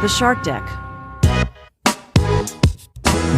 The Shark Deck.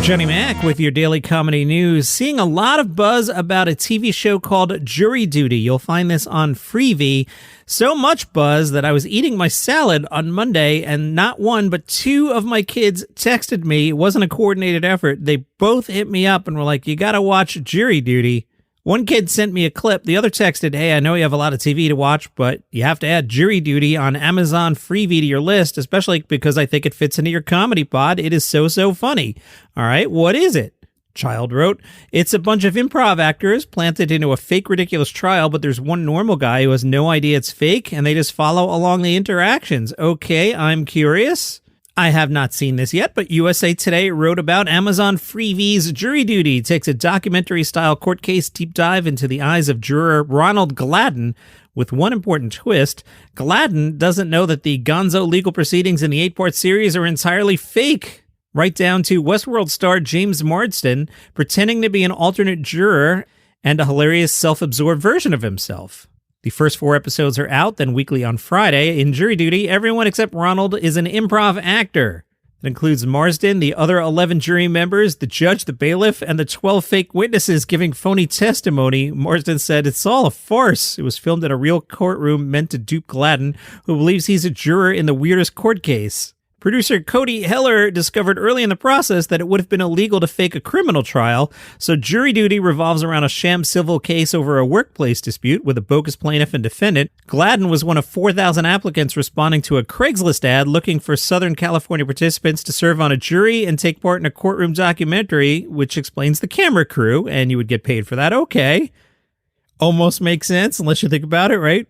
Johnny Mac with your daily comedy news. Seeing a lot of buzz about a TV show called Jury Duty. You'll find this on Freevee. So much buzz that I was eating my salad on Monday and not one but two of my kids texted me. It wasn't a coordinated effort. They both hit me up and were like, you got to watch Jury Duty. One kid sent me a clip. The other texted, hey, I know you have a lot of TV to watch, but you have to add Jury Duty on Amazon Freevee to your list, especially because I think it fits into your comedy pod. It is so funny. All right, what is it? Child wrote, it's a bunch of improv actors planted into a fake ridiculous trial, but there's one normal guy who has no idea it's fake, and they just follow along the interactions. Okay, I'm curious. I have not seen this yet, but USA Today wrote about Amazon Freevee's Jury Duty. It takes a documentary-style court case deep dive into the eyes of juror Ronald Gladden, with one important twist. Gladden doesn't know that the gonzo legal proceedings in the 8-part series are entirely fake, right down to Westworld star James Marsden pretending to be an alternate juror and a hilarious self-absorbed version of himself. The first 4 episodes are out, then weekly on Friday. In Jury Duty, everyone except Ronald is an improv actor. It includes Marsden, the other 11 jury members, the judge, the bailiff, and the 12 fake witnesses giving phony testimony. Marsden said, it's all a farce. It was filmed in a real courtroom meant to dupe Gladden, who believes he's a juror in the weirdest court case. Producer Cody Heller discovered early in the process that it would have been illegal to fake a criminal trial, so Jury Duty revolves around a sham civil case over a workplace dispute with a bogus plaintiff and defendant. Gladden was one of 4,000 applicants responding to a Craigslist ad looking for Southern California participants to serve on a jury and take part in a courtroom documentary, which explains the camera crew, and you would get paid for that. Okay. Almost makes sense, unless you think about it, right?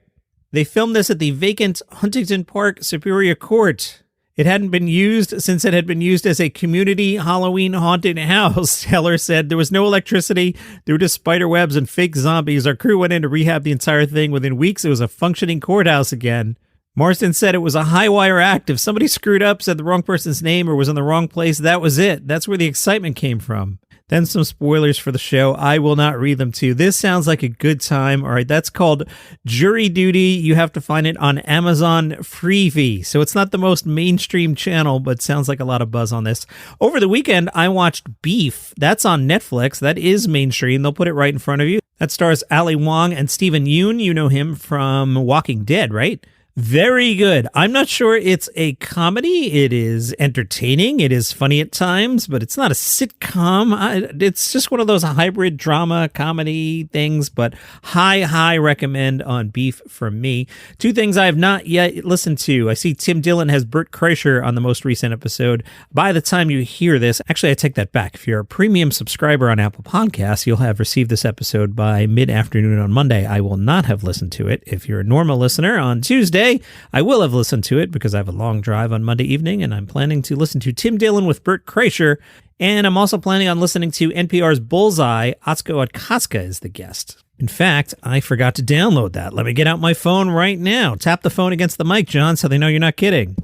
They filmed this at the vacant Huntington Park Superior Court. It hadn't been used since it had been used as a community Halloween haunted house. Heller said there was no electricity. There were just spider webs and fake zombies. Our crew went in to rehab the entire thing. Within weeks, it was a functioning courthouse again. Marsden said it was a high-wire act. If somebody screwed up, said the wrong person's name, or was in the wrong place, that was it. That's where the excitement came from. Then some spoilers for the show. I will not read them to you. This sounds like a good time. All right, that's called Jury Duty. You have to find it on Amazon Freevee. So it's not the most mainstream channel, but sounds like a lot of buzz on this. Over the weekend, I watched Beef. That's on Netflix. That is mainstream. They'll put it right in front of you. That stars Ali Wong and Stephen Yeun. You know him from Walking Dead, right? Very good. I'm not sure it's a comedy. It is entertaining. It is funny at times, but it's not a sitcom. It's just one of those hybrid drama comedy things, but high recommend on Beef from me. 2 things I have not yet listened to. I see Tim Dillon has Bert Kreischer on the most recent episode. By the time you hear this, actually, I take that back. If you're a premium subscriber on Apple Podcasts, you'll have received this episode by mid-afternoon on Monday. I will not have listened to it. If you're a normal listener on Tuesday, I will have listened to it because I have a long drive on Monday evening, and I'm planning to listen to Tim Dillon with Bert Kreischer, and I'm also planning on listening to NPR's Bullseye. Atsuko Atkaska is the guest. In fact, I forgot to download that. Let me get out my phone right now. Tap the phone against the mic, John, so they know you're not kidding.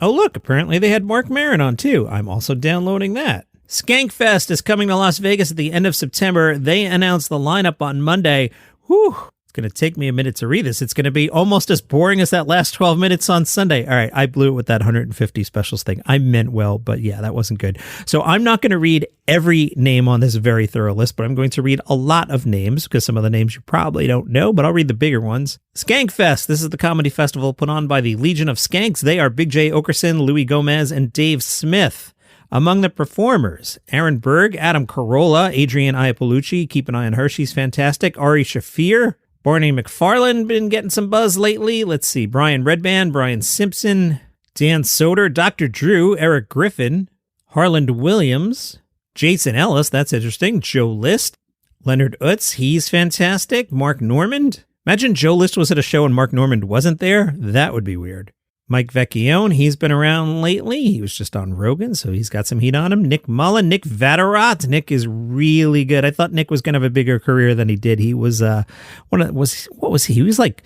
Oh, look, apparently they had Mark Maron on, too. I'm also downloading that. Skankfest is coming to Las Vegas at the end of September. They announced the lineup on Monday. Whew. It's going to take me a minute to read this. It's going to be almost as boring as that last 12 minutes on Sunday. All right, I blew it with that 150 specials thing. I meant well, but yeah, that wasn't good. So I'm not going to read every name on this very thorough list, but I'm going to read a lot of names because some of the names you probably don't know, but I'll read the bigger ones. Skankfest. This is the comedy festival put on by the Legion of Skanks. They are Big Jay Oakerson, Louis Gomez, and Dave Smith. Among the performers, Aaron Berg, Adam Carolla, Adrienne Iapolucci, keep an eye on her, she's fantastic, Ari Shaffir, Barney McFarlane, been getting some buzz lately. Let's see, Brian Redband, Brian Simpson, Dan Soder, Dr. Drew, Eric Griffin, Harland Williams, Jason Ellis, that's interesting, Joe List, Leonard Utz, he's fantastic, Mark Normand. Imagine Joe List was at a show and Mark Normand wasn't there. That would be weird. Mike Vecchione, he's been around lately. He was just on Rogan, so he's got some heat on him. Nick Mullen, Nick Vatterott. Nick is really good. I thought Nick was going to have a bigger career than he did. He was, what was he? He was like,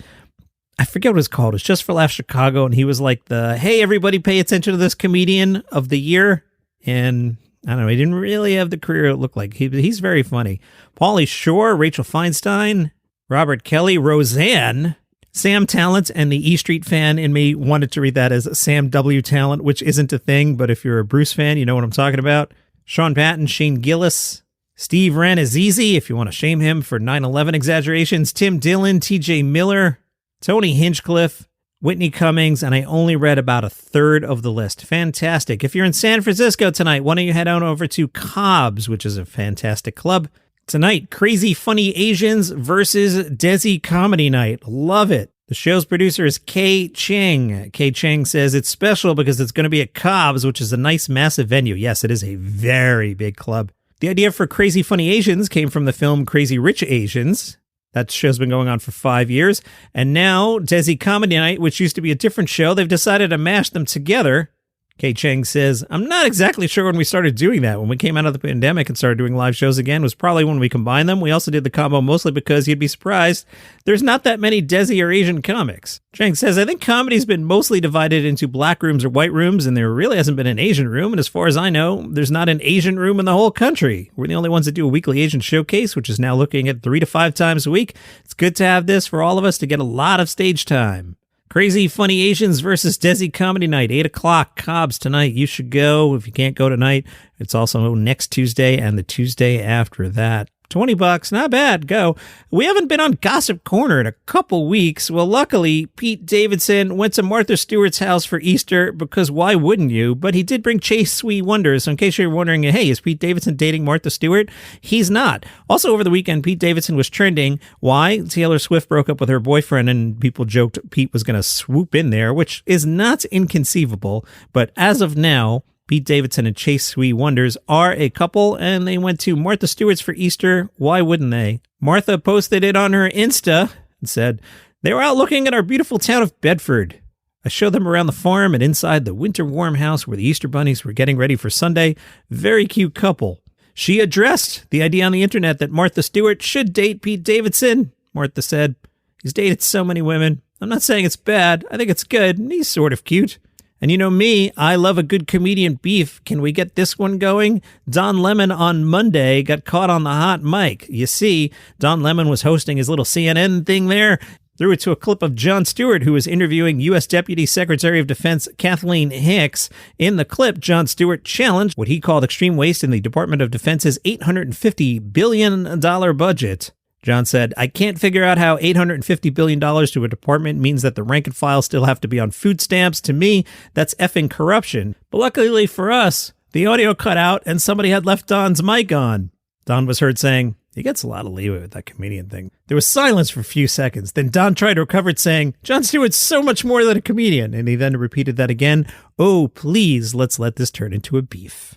I forget what it's called. It's Just for Laughs Chicago, and he was like the, hey, everybody pay attention to this comedian of the year. And I don't know, he didn't really have the career it looked like. He's very funny. Pauly Shore, Rachel Feinstein, Robert Kelly, Roseanne. Sam Talent, and the E Street fan in me wanted to read that as Sam W. Talent, which isn't a thing, but if you're a Bruce fan, you know what I'm talking about. Sean Patton, Shane Gillis, Steve Wren is easy if you want to shame him for 9/11 exaggerations, Tim Dillon, TJ Miller, Tony Hinchliffe, Whitney Cummings, and I only read about a third of the list. Fantastic. If you're in San Francisco tonight, why don't you head on over to Cobb's, which is a fantastic club. Tonight, Crazy Funny Asians versus Desi Comedy Night. Love it. The show's producer is Kay Cheng. Kay Cheng says it's special because it's going to be at Cobb's, which is a nice, massive venue. Yes, it is a very big club. The idea for Crazy Funny Asians came from the film Crazy Rich Asians. That show's been going on for 5 years. And now, Desi Comedy Night, which used to be a different show, they've decided to mash them together. Kay Cheng says, I'm not exactly sure when we started doing that. When we came out of the pandemic and started doing live shows again was probably when we combined them. We also did the combo mostly because you'd be surprised there's not that many Desi or Asian comics. Cheng says, I think comedy's been mostly divided into black rooms or white rooms, and there really hasn't been an Asian room. And as far as I know, there's not an Asian room in the whole country. We're the only ones that do a weekly Asian showcase, which is now looking at 3 to 5 times a week. It's good to have this for all of us to get a lot of stage time. Crazy Funny Asians versus Desi Comedy Night, 8 o'clock, Cobb's tonight. You should go. If you can't go tonight, it's also next Tuesday and the Tuesday after that. $20, not bad, go. We haven't been on Gossip Corner in a couple weeks. Well, luckily, Pete Davidson went to Martha Stewart's house for Easter because why wouldn't you? But he did bring Chase Sweet Wonders. So in case you're wondering, hey, is Pete Davidson dating Martha Stewart? He's not. Also, over the weekend, Pete Davidson was trending. Why? Taylor Swift broke up with her boyfriend and people joked Pete was going to swoop in there, which is not inconceivable. But as of now, Pete Davidson and Chase Sweet Wonders are a couple, and they went to Martha Stewart's for Easter. Why wouldn't they? Martha posted it on her Insta and said, they were out looking at our beautiful town of Bedford. I showed them around the farm and inside the winter warm house where the Easter bunnies were getting ready for Sunday. Very cute couple. She addressed the idea on the internet that Martha Stewart should date Pete Davidson. Martha said, he's dated so many women. I'm not saying it's bad. I think it's good, and he's sort of cute. And you know me, I love a good comedian beef. Can we get this one going? Don Lemon on Monday got caught on the hot mic. You see, Don Lemon was hosting his little CNN thing there, threw it to a clip of Jon Stewart, who was interviewing U.S. Deputy Secretary of Defense Kathleen Hicks. In the clip, Jon Stewart challenged what he called extreme waste in the Department of Defense's $850 billion budget. John said, I can't figure out how $850 billion to a department means that the rank and file still have to be on food stamps. To me, that's effing corruption. But luckily for us, the audio cut out and somebody had left Don's mic on. Don was heard saying, he gets a lot of leeway with that comedian thing. There was silence for a few seconds. Then Don tried to recover it saying, Jon Stewart's so much more than a comedian. And he then repeated that again. Oh, please, let's let this turn into a beef.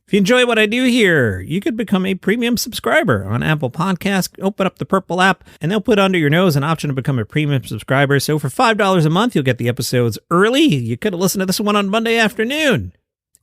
If you enjoy what I do here, you could become a premium subscriber on Apple Podcasts. Open up the purple app, and they'll put under your nose an option to become a premium subscriber. So for $5 a month, you'll get the episodes early. You could have listened to this one on Monday afternoon.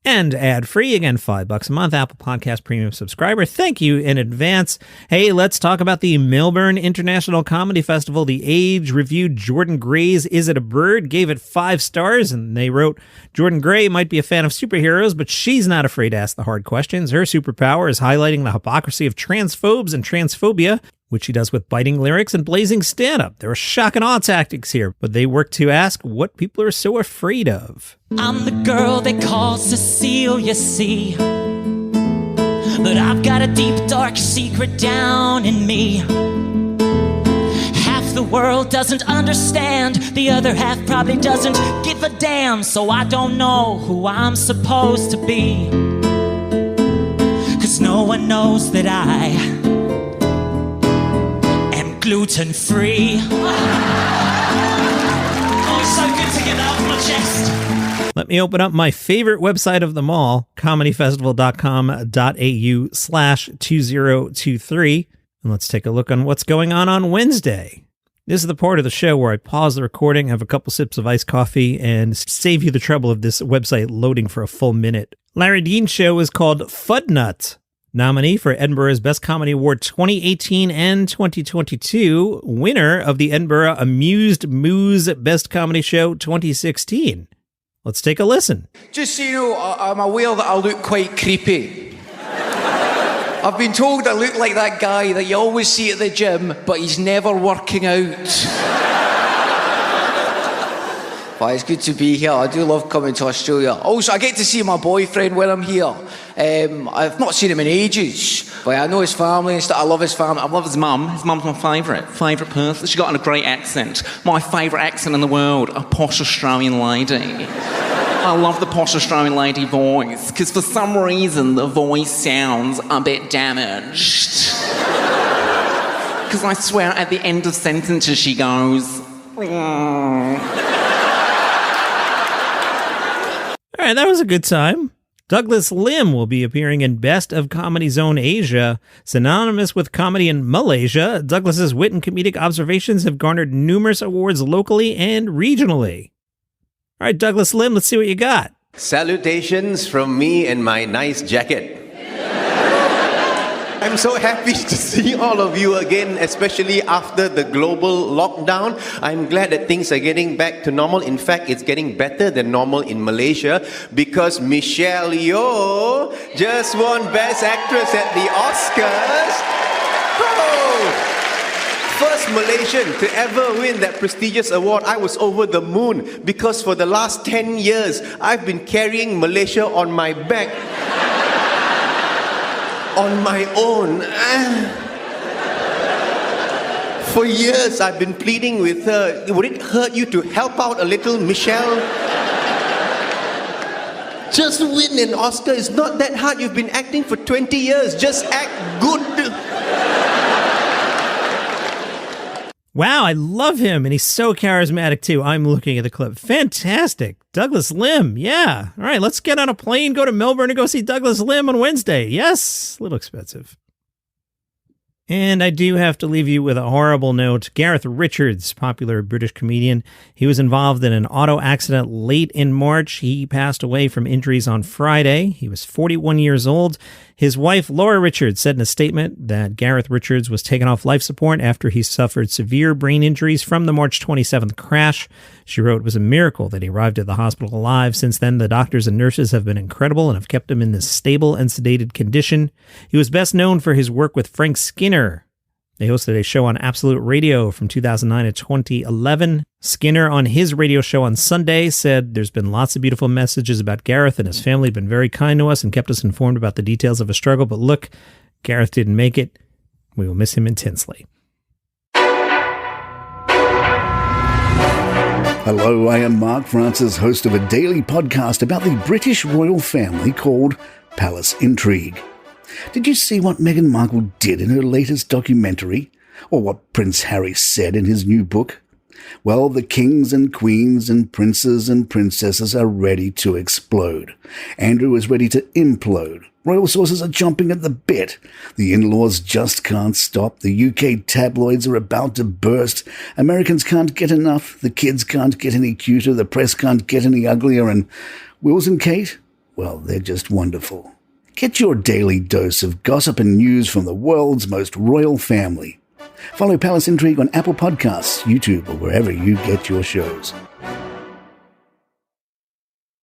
And ad-free, again, $5 a month, Apple Podcast Premium subscriber. Thank you in advance. Hey, let's talk about the Melbourne International Comedy Festival. The Age reviewed Jordan Gray's Is It a Bird? Gave it 5 stars, and they wrote, Jordan Gray might be a fan of superheroes, but she's not afraid to ask the hard questions. Her superpower is highlighting the hypocrisy of transphobes and transphobia, which she does with biting lyrics and blazing stand-up. There are shock and awe tactics here, but they work to ask what people are so afraid of. I'm the girl they call Cecile, you see, but I've got a deep, dark secret down in me. Half the world doesn't understand, the other half probably doesn't give a damn, so I don't know who I'm supposed to be, 'cause no one knows that I am gluten-free. Oh, it's so good to get that off my chest. Let me open up my favorite website of them all, comedyfestival.com.au/2023. And let's take a look on what's going on Wednesday. This is the part of the show where I pause the recording, have a couple sips of iced coffee, and save you the trouble of this website loading for a full minute. Larry Dean's show is called Fudnut. Nominee for Edinburgh's Best Comedy Award 2018 and 2022. Winner of the Edinburgh Amused Moose Best Comedy Show 2016. Let's take a listen. Just so you know, I'm aware that I look quite creepy. I've been told I look like that guy that you always see at the gym, but he's never working out. But it's good to be here. I do love coming to Australia. Also, I get to see my boyfriend when I'm here. I've not seen him in ages, but I know his family and stuff. I love his family. I love his mum. His mum's my favourite person. She's got a great accent. My favourite accent in the world, a posh Australian lady. I love the posh Australian lady voice, because for some reason the voice sounds a bit damaged. Because I swear at the end of sentences she goes... All right, that was a good time. Douglas Lim will be appearing in Best of Comedy Zone Asia. Synonymous with comedy in Malaysia, Douglas's wit and comedic observations have garnered numerous awards locally and regionally. All right, Douglas Lim, let's see what you got. Salutations from me and my nice jacket. I'm so happy to see all of you again, especially after the global lockdown. I'm glad that things are getting back to normal. In fact, it's getting better than normal in Malaysia because Michelle Yeoh just won Best Actress at the Oscars. Oh! First Malaysian to ever win that prestigious award. I was over the moon because for the last 10 years, I've been carrying Malaysia on my back. On my own. For years, I've been pleading with her, would it hurt you to help out a little, Michelle? Just win an Oscar. It's not that hard. You've been acting for 20 years. Just act good. Wow, I love him, and he's so charismatic, too. I'm looking at the clip. Fantastic. Douglas Lim, yeah. All right, let's get on a plane, go to Melbourne, and go see Douglas Lim on Wednesday. Yes, a little expensive. And I do have to leave you with a horrible note. Gareth Richards, popular British comedian, he was involved in an auto accident late in March. He passed away from injuries on Friday. He was 41 years old. His wife, Laura Richards, said in a statement that Gareth Richards was taken off life support after he suffered severe brain injuries from the March 27th crash. She wrote, it was a miracle that he arrived at the hospital alive. Since then, the doctors and nurses have been incredible and have kept him in this stable and sedated condition. He was best known for his work with Frank Skinner. They hosted a show on Absolute Radio from 2009 to 2011. Skinner, on his radio show on Sunday, said there's been lots of beautiful messages about Gareth, and his family have been very kind to us and kept us informed about the details of his struggle. But look, Gareth didn't make it. We will miss him intensely. Hello, I am Mark Francis, host of a daily podcast about the British royal family called Palace Intrigue. Did you see what Meghan Markle did in her latest documentary? Or what Prince Harry said in his new book? Well, the kings and queens and princes and princesses are ready to explode. Andrew is ready to implode. Royal sources are jumping at the bit. The in-laws just can't stop. The UK tabloids are about to burst. Americans can't get enough. The kids can't get any cuter. The press can't get any uglier. And Wills and Kate? Well, they're just wonderful. Get your daily dose of gossip and news from the world's most royal family. Follow Palace Intrigue on Apple Podcasts, YouTube, or wherever you get your shows.